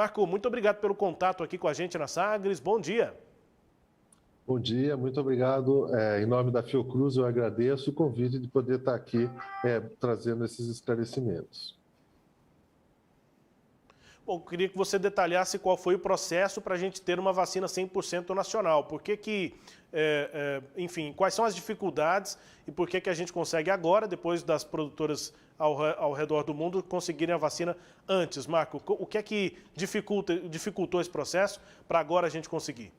Marco, muito obrigado pelo contato aqui com a gente na Sagres. Bom dia. Bom dia, muito obrigado. Em nome da Fiocruz, eu agradeço o convite de poder estar aqui trazendo esses esclarecimentos. Bom, queria que você detalhasse qual foi o processo para a gente ter uma vacina 100% nacional. Por que enfim, quais são as dificuldades e por que a gente consegue agora, depois das produtoras ao redor do mundo, conseguirem a vacina antes? Marco, o que é que dificultou esse processo para agora a gente conseguir?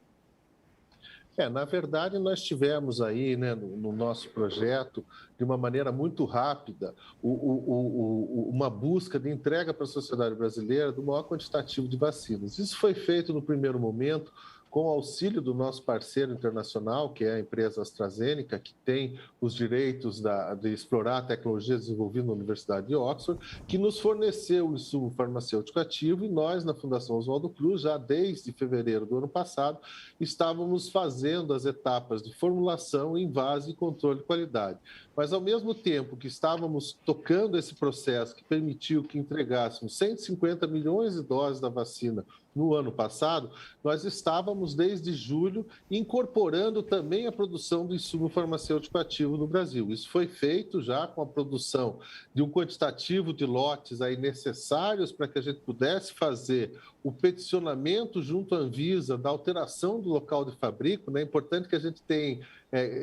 Na verdade, nós tivemos aí, né, no nosso projeto, de uma maneira muito rápida, uma busca de entrega para a sociedade brasileira do maior quantitativo de vacinas. Isso foi feito no primeiro momento com o auxílio do nosso parceiro internacional, que é a empresa AstraZeneca, que tem os direitos de explorar a tecnologia desenvolvida na Universidade de Oxford, que nos forneceu o insumo farmacêutico ativo, e nós, na Fundação Oswaldo Cruz, já desde fevereiro do ano passado, estávamos fazendo as etapas de formulação, envase e controle de qualidade. Mas, ao mesmo tempo que estávamos tocando esse processo que permitiu que entregássemos 150 milhões de doses da vacina no ano passado, nós estávamos, desde julho, incorporando também a produção do insumo farmacêutico ativo no Brasil. Isso foi feito já com a produção de um quantitativo de lotes aí necessários para que a gente pudesse fazer o peticionamento junto à Anvisa da alteração do local de fabrico, né? É importante que a gente tenha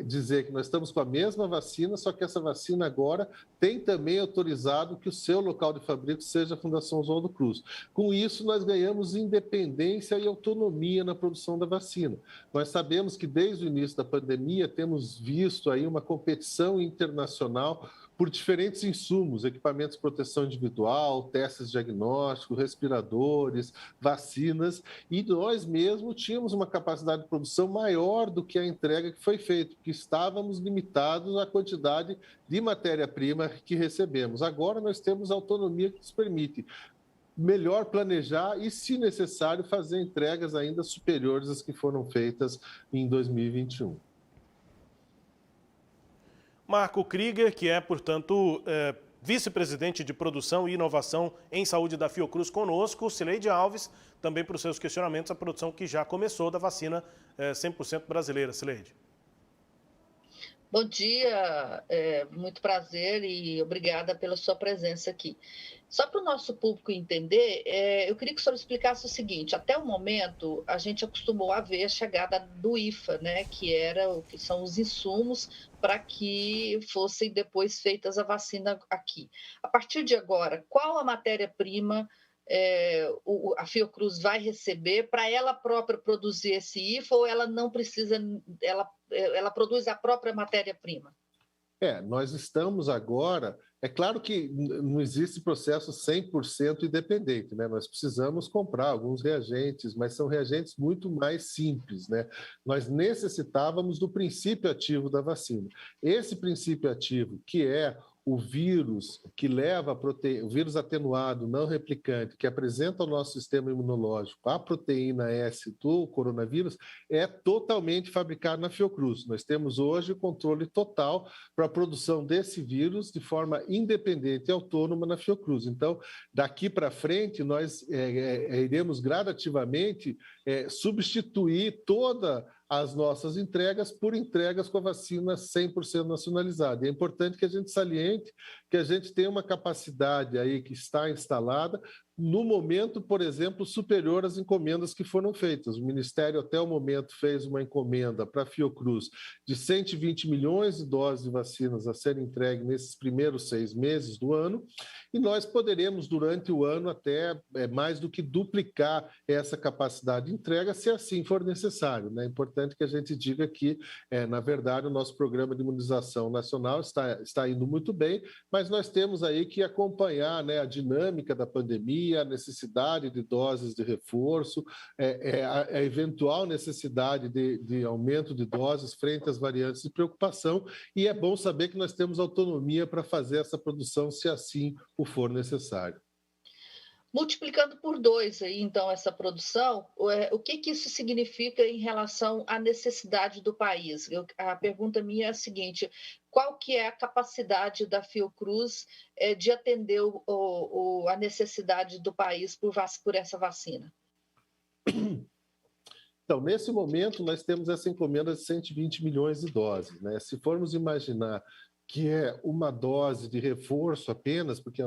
dizer que nós estamos com a mesma vacina, só que essa vacina agora tem também autorizado que o seu local de fabrico seja a Fundação Oswaldo Cruz. Com isso, nós ganhamos independência e autonomia na produção da vacina. Nós sabemos que desde o início da pandemia temos visto aí uma competição internacional por diferentes insumos, equipamentos de proteção individual, testes diagnósticos, respiradores, vacinas, e nós mesmos tínhamos uma capacidade de produção maior do que a entrega que foi feita, porque estávamos limitados à quantidade de matéria-prima que recebemos. Agora nós temos autonomia que nos permite melhor planejar e, se necessário, fazer entregas ainda superiores às que foram feitas em 2021. Marco Krieger, que é, portanto, vice-presidente de Produção e Inovação em Saúde da Fiocruz, conosco. Cileide Alves, também para os seus questionamentos, a produção que já começou da vacina 100% brasileira. Cileide. Bom dia, muito prazer e obrigada pela sua presença aqui. Só para o nosso público entender, eu queria que o senhor explicasse o seguinte: até o momento, a gente acostumou a ver a chegada do IFA, né, que são os insumos para que fossem depois feitas a vacina aqui. A partir de agora, qual a matéria-prima a Fiocruz vai receber para ela própria produzir esse IFA, ou ela não precisa, ela produz a própria matéria-prima? Nós estamos agora... É claro que não existe processo 100% independente, né? Nós precisamos comprar alguns reagentes, mas são reagentes muito mais simples, né? Nós necessitávamos do princípio ativo da vacina. Esse princípio ativo, que é o vírus que leva o vírus atenuado, não replicante, que apresenta ao nosso sistema imunológico a proteína S do coronavírus, é totalmente fabricado na Fiocruz. Nós temos hoje o controle total para a produção desse vírus de forma independente e autônoma na Fiocruz. Então, daqui para frente, nós iremos gradativamente substituir toda as nossas entregas por entregas com a vacina 100% nacionalizada. É importante que a gente saliente que a gente tem uma capacidade aí que está instalada, no momento, por exemplo, superior às encomendas que foram feitas. O Ministério, até o momento, fez uma encomenda para a Fiocruz de 120 milhões de doses de vacinas a serem entregues nesses primeiros 6 meses do ano, e nós poderemos, durante o ano, até mais do que duplicar essa capacidade de entrega, se assim for necessário, né? É importante que a gente diga que, na verdade, o nosso programa de imunização nacional está indo muito bem, mas nós temos aí que acompanhar, né, a dinâmica da pandemia, a necessidade de doses de reforço, a eventual necessidade de aumento de doses frente às variantes de preocupação, e é bom saber que nós temos autonomia para fazer essa produção, se assim o for necessário. Multiplicando por 2 aí, então, essa produção, o que que isso significa em relação à necessidade do país? A pergunta minha é a seguinte: qual que é a capacidade da Fiocruz, de atender a necessidade do país por essa vacina? Então, nesse momento, nós temos essa encomenda de 120 milhões de doses, né? Se formos imaginar que é uma dose de reforço apenas, porque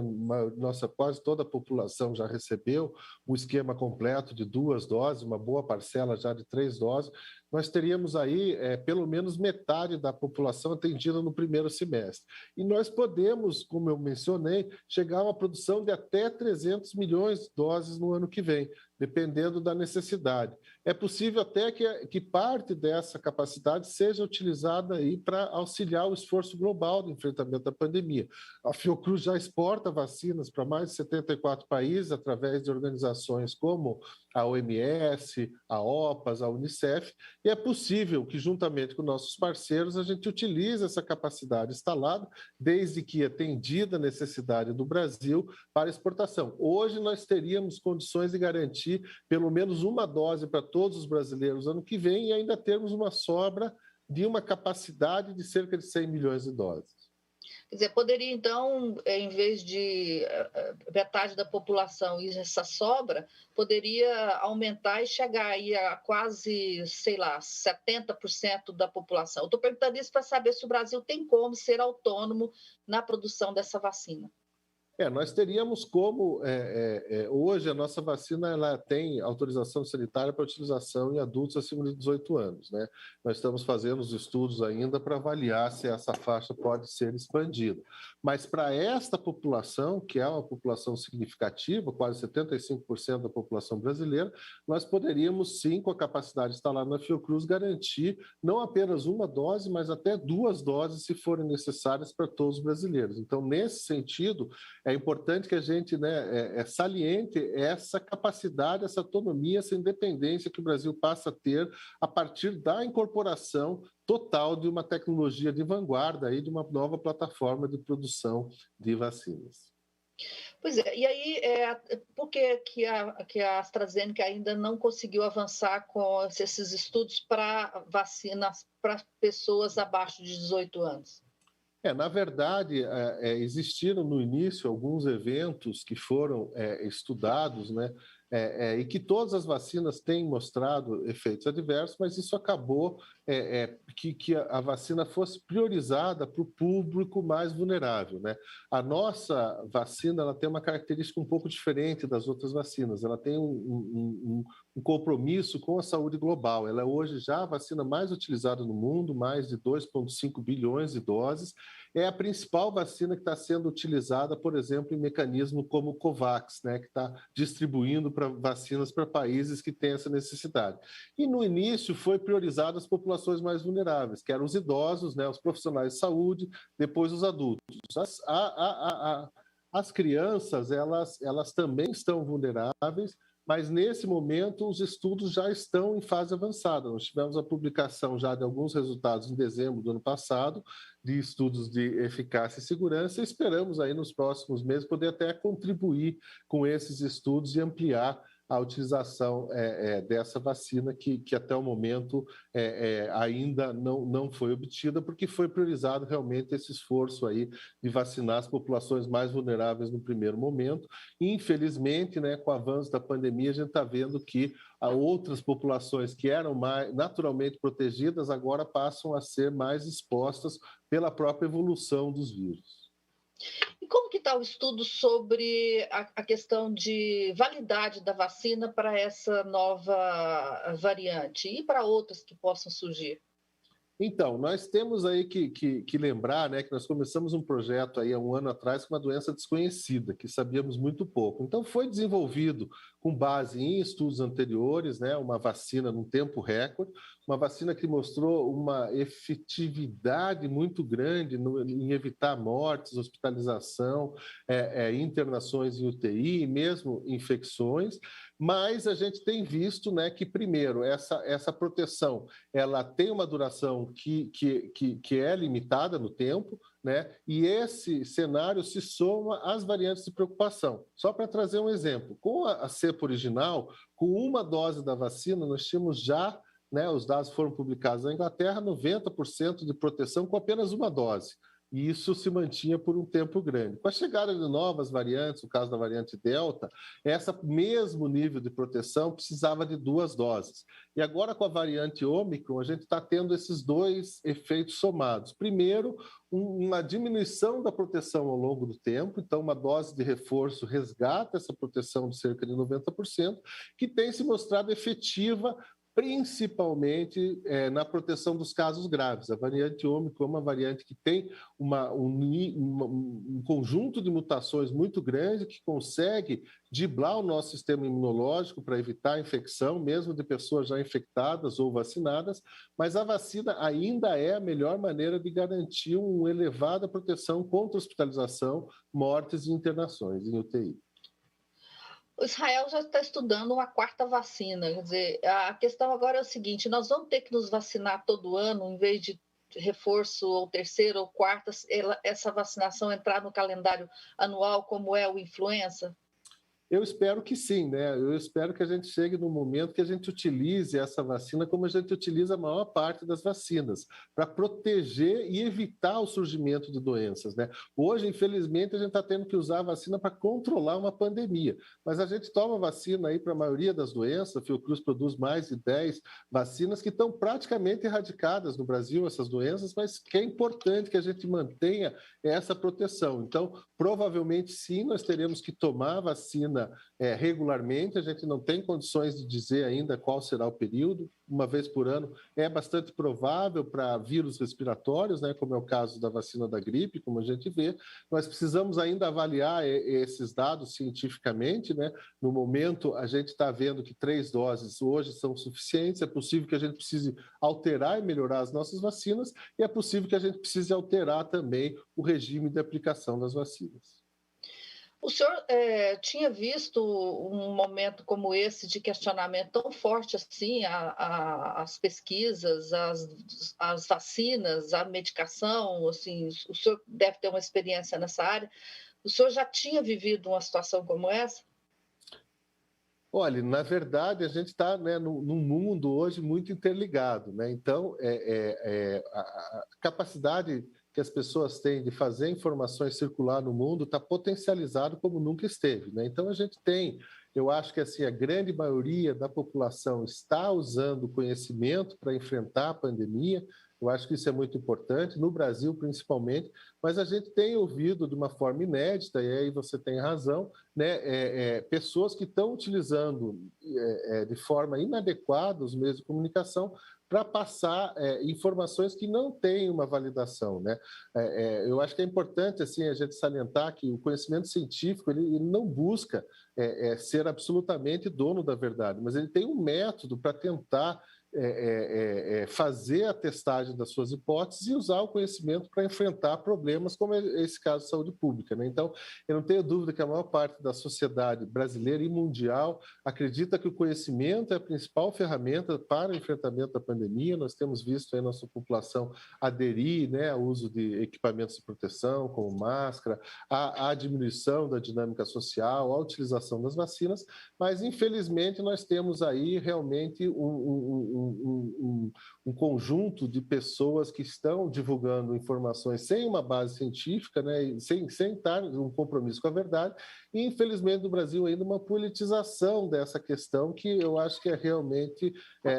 nossa quase toda a população já recebeu o esquema completo de 2 doses, uma boa parcela já de 3 doses, nós teríamos aí pelo menos metade da população atendida no primeiro semestre. E nós podemos, como eu mencionei, chegar a uma produção de até 300 milhões de doses no ano que vem, dependendo da necessidade. É possível até que parte dessa capacidade seja utilizada aí para auxiliar o esforço global do enfrentamento da pandemia. A Fiocruz já exporta vacinas para mais de 74 países através de organizações como a OMS, a OPAS, a Unicef, e é possível que, juntamente com nossos parceiros, a gente utilize essa capacidade instalada, desde que atendida a necessidade do Brasil para exportação. Hoje nós teríamos condições de garantir pelo menos uma dose para todos os brasileiros ano que vem e ainda termos uma sobra de uma capacidade de cerca de 100 milhões de doses. Quer dizer, poderia, então, em vez de metade da população e essa sobra, poderia aumentar e chegar aí a quase, sei lá, 70% da população. Eu estou perguntando isso para saber se o Brasil tem como ser autônomo na produção dessa vacina. Nós teríamos como, hoje a nossa vacina ela tem autorização sanitária para utilização em adultos acima de 18 anos, né? Nós estamos fazendo os estudos ainda para avaliar se essa faixa pode ser expandida. Mas para esta população, que é uma população significativa, quase 75% da população brasileira, nós poderíamos sim, com a capacidade instalada na Fiocruz, garantir não apenas uma dose, mas até 2 doses, se forem necessárias para todos os brasileiros. Então, nesse sentido, é importante que a gente saliente essa capacidade, essa autonomia, essa independência que o Brasil passa a ter a partir da incorporação total de uma tecnologia de vanguarda, e de uma nova plataforma de produção de vacinas. Pois é, e aí, por que a AstraZeneca ainda não conseguiu avançar com esses estudos para vacinas para pessoas abaixo de 18 anos? Na verdade, existiram no início alguns eventos que foram estudados, né? E que todas as vacinas têm mostrado efeitos adversos, mas isso acabou que a vacina fosse priorizada para o público mais vulnerável, né? A nossa vacina ela tem uma característica um pouco diferente das outras vacinas, ela tem um compromisso com a saúde global. Ela é hoje já a vacina mais utilizada no mundo, mais de 2,5 bilhões de doses. É a principal vacina que está sendo utilizada, por exemplo, em mecanismo como o COVAX, né, que está distribuindo vacinas para países que têm essa necessidade. E no início foi priorizado as populações mais vulneráveis, que eram os idosos, né, os profissionais de saúde, depois os adultos. As crianças, elas também estão vulneráveis, mas nesse momento os estudos já estão em fase avançada. Nós tivemos a publicação já de alguns resultados em dezembro do ano passado, de estudos de eficácia e segurança, e esperamos aí nos próximos meses poder até contribuir com esses estudos e ampliar a utilização dessa vacina que até o momento ainda não foi obtida, porque foi priorizado realmente esse esforço aí de vacinar as populações mais vulneráveis no primeiro momento. E, infelizmente, né, com o avanço da pandemia, a gente está vendo que outras populações que eram mais naturalmente protegidas agora passam a ser mais expostas pela própria evolução dos vírus. E como que está o estudo sobre a questão de validade da vacina para essa nova variante e para outras que possam surgir? Então, nós temos aí que lembrar, né, que nós começamos um projeto aí há um ano atrás com uma doença desconhecida, que sabíamos muito pouco. Então, foi desenvolvido com base em estudos anteriores, né, uma vacina num tempo recorde, uma vacina que mostrou uma efetividade muito grande em evitar mortes, hospitalização, internações em UTI e mesmo infecções, Mas a gente tem visto, né, que, primeiro, essa proteção ela tem uma duração que é limitada no tempo, né? E esse cenário se soma às variantes de preocupação. Só para trazer um exemplo, com a cepa original, com uma dose da vacina, nós tínhamos já, né, os dados foram publicados na Inglaterra, 90% de proteção com apenas uma dose. E isso se mantinha por um tempo grande. Com a chegada de novas variantes, o caso da variante Delta, esse mesmo nível de proteção precisava de 2 doses. E agora, com a variante Ômicron, a gente está tendo esses 2 efeitos somados. Primeiro, uma diminuição da proteção ao longo do tempo, então uma dose de reforço resgata essa proteção de cerca de 90%, que tem se mostrado efetiva principalmente na proteção dos casos graves. A variante Ômicron é uma variante que tem um conjunto de mutações muito grande que consegue driblar o nosso sistema imunológico para evitar a infecção, mesmo de pessoas já infectadas ou vacinadas, mas a vacina ainda é a melhor maneira de garantir uma elevada proteção contra hospitalização, mortes e internações em UTI. O Israel já está estudando uma 4ª vacina. Quer dizer, a questão agora é o seguinte: nós vamos ter que nos vacinar todo ano, em vez de reforço ou 3ª ou 4ª, essa vacinação entrar no calendário anual, como é o influenza? Eu espero que sim, né? Eu espero que a gente chegue no momento que a gente utilize essa vacina como a gente utiliza a maior parte das vacinas, para proteger e evitar o surgimento de doenças, né? Hoje, infelizmente, a gente está tendo que usar a vacina para controlar uma pandemia, mas a gente toma vacina aí para a maioria das doenças. A Fiocruz produz mais de 10 vacinas que estão praticamente erradicadas no Brasil, essas doenças, mas que é importante que a gente mantenha essa proteção. Então, provavelmente, sim, nós teremos que tomar a vacina regularmente. A gente não tem condições de dizer ainda qual será o período. Uma vez por ano é bastante provável para vírus respiratórios, né, como é o caso da vacina da gripe, como a gente vê. Nós precisamos ainda avaliar esses dados cientificamente, né? No momento, a gente está vendo que 3 doses hoje são suficientes. É possível que a gente precise alterar e melhorar as nossas vacinas, e é possível que a gente precise alterar também o regime de aplicação das vacinas. O senhor tinha visto um momento como esse de questionamento tão forte assim, as pesquisas, as vacinas, a medicação? Assim, o senhor deve ter uma experiência nessa área. O senhor já tinha vivido uma situação como essa? Olha, na verdade, a gente está, né, num mundo hoje muito interligado, né? Então, a capacidade que as pessoas têm de fazer informações circular no mundo está potencializado como nunca esteve, né? Então, a gente tem, eu acho que assim, a grande maioria da população está usando o conhecimento para enfrentar a pandemia. Eu acho que isso é muito importante, no Brasil principalmente, mas a gente tem ouvido de uma forma inédita, e aí você tem razão, né, pessoas que estão utilizando de forma inadequada os meios de comunicação para passar informações que não têm uma validação, né? Eu acho que é importante assim a gente salientar que o conhecimento científico ele não busca ser absolutamente dono da verdade, mas ele tem um método para tentar fazer a testagem das suas hipóteses e usar o conhecimento para enfrentar problemas como esse caso de saúde pública, né? Então, eu não tenho dúvida que a maior parte da sociedade brasileira e mundial acredita que o conhecimento é a principal ferramenta para o enfrentamento da pandemia. Nós temos visto a nossa população aderir, né, ao uso de equipamentos de proteção, como máscara, à diminuição da dinâmica social, à utilização das vacinas, mas, infelizmente, nós temos aí realmente um conjunto de pessoas que estão divulgando informações sem uma base científica, né, sem estar um compromisso com a verdade, e infelizmente no Brasil ainda uma politização dessa questão que eu acho que é realmente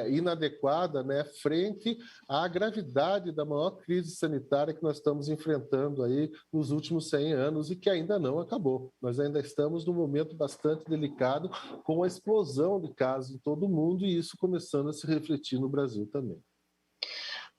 inadequada, né, frente à gravidade da maior crise sanitária que nós estamos enfrentando aí nos últimos 100 anos e que ainda não acabou. Nós ainda estamos num momento bastante delicado, com a explosão de casos em todo o mundo, e isso começando a se refletir no Brasil também.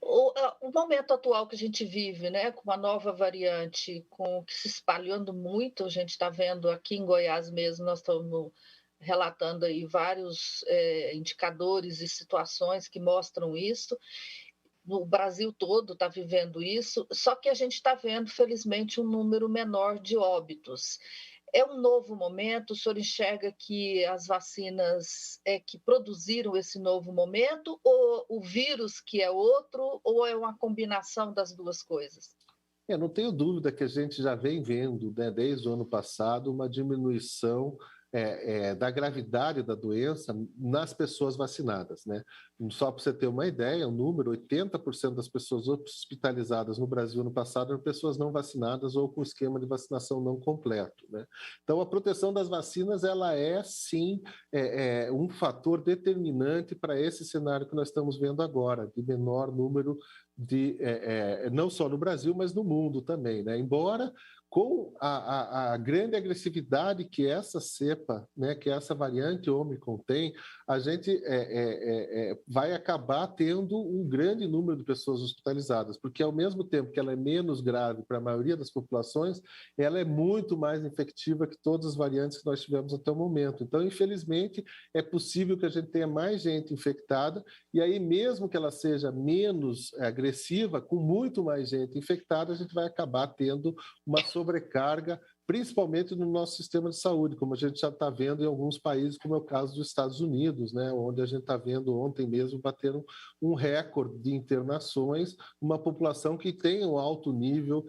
O momento atual que a gente vive, né, com uma nova variante, com que se espalhando muito, a gente está vendo aqui em Goiás mesmo, nós estamos relatando aí vários indicadores e situações que mostram isso. No Brasil todo está vivendo isso, só que a gente está vendo, felizmente, um número menor de óbitos. É um novo momento? O senhor enxerga que as vacinas é que produziram esse novo momento, ou o vírus que é outro, ou é uma combinação das duas coisas? Não tenho dúvida que a gente já vem vendo, né, desde o ano passado, uma diminuição da gravidade da doença nas pessoas vacinadas, né? Só para você ter uma ideia, o número, 80% das pessoas hospitalizadas no Brasil no passado eram pessoas não vacinadas ou com esquema de vacinação não completo, né? Então, a proteção das vacinas, ela é, sim, um fator determinante para esse cenário que nós estamos vendo agora, de menor número não só no Brasil, mas no mundo também, né? Embora com a grande agressividade que essa cepa, né, que essa variante Ômicron tem, a gente vai acabar tendo um grande número de pessoas hospitalizadas, porque ao mesmo tempo que ela é menos grave para a maioria das populações, ela é muito mais infectiva que todas as variantes que nós tivemos até o momento. Então, infelizmente, é possível que a gente tenha mais gente infectada, e aí mesmo que ela seja menos agressiva, com muito mais gente infectada, a gente vai acabar tendo uma sobrecarga, principalmente no nosso sistema de saúde, como a gente já está vendo em alguns países, como é o caso dos Estados Unidos, né, onde a gente está vendo ontem mesmo bater um recorde de internações, uma população que tem um alto nível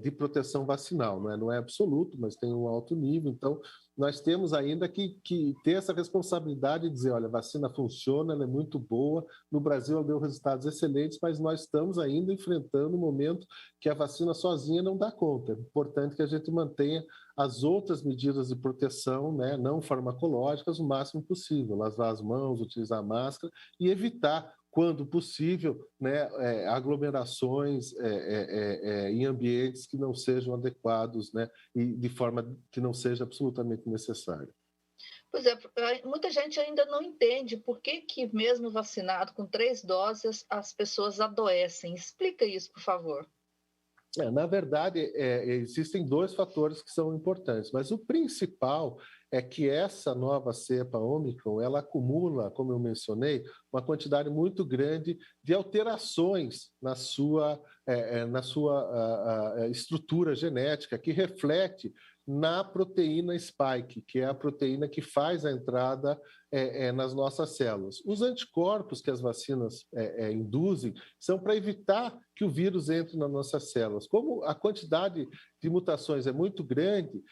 de proteção vacinal, não é absoluto, mas tem um alto nível. Então, nós temos ainda que ter essa responsabilidade de dizer, olha, a vacina funciona, ela é muito boa, no Brasil ela deu resultados excelentes, mas nós estamos ainda enfrentando um momento que a vacina sozinha não dá conta. É importante que a gente mantenha as outras medidas de proteção, né, não farmacológicas, o máximo possível, lavar as mãos, utilizar máscara e evitar, quando possível, né, aglomerações em ambientes que não sejam adequados, né, e de forma que não seja absolutamente necessária. Pois é, muita gente ainda não entende por que mesmo vacinado com 3 doses, as pessoas adoecem. Explica isso, por favor. Na verdade, existem 2 fatores que são importantes, mas o principal é que essa nova cepa Ômicron, ela acumula, como eu mencionei, uma quantidade muito grande de alterações na sua estrutura genética, que reflete na proteína spike, que é a proteína que faz a entrada nas nossas células. Os anticorpos que as vacinas induzem são para evitar que o vírus entre nas nossas células. Como a quantidade de mutações é muito grande,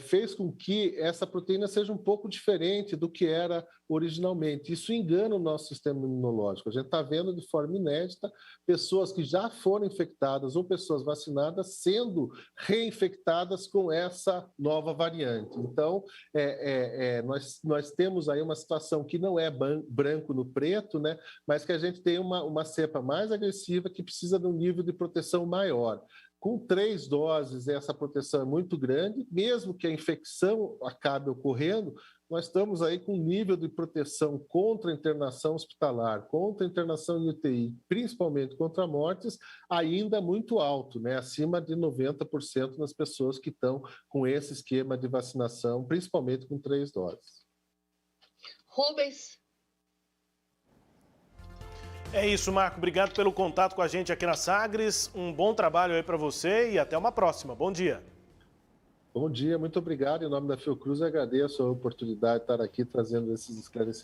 fez com que essa proteína seja um pouco diferente do que era originalmente. Isso engana o nosso sistema imunológico. A gente está vendo de forma inédita pessoas que já foram infectadas ou pessoas vacinadas sendo reinfectadas com essa nova variante. Então, nós temos aí uma situação que não é branco no preto, né? Mas que a gente tem uma cepa mais agressiva que precisa de um nível de proteção maior. Com 3 doses, essa proteção é muito grande, mesmo que a infecção acabe ocorrendo, nós estamos aí com um nível de proteção contra a internação hospitalar, contra a internação em UTI, principalmente contra mortes, ainda muito alto, né? Acima de 90% nas pessoas que estão com esse esquema de vacinação, principalmente com 3 doses. Rubens. É isso, Marco. Obrigado pelo contato com a gente aqui na Sagres. Um bom trabalho aí para você e até uma próxima. Bom dia. Bom dia, muito obrigado. Em nome da Fiocruz, eu agradeço a oportunidade de estar aqui trazendo esses esclarecimentos.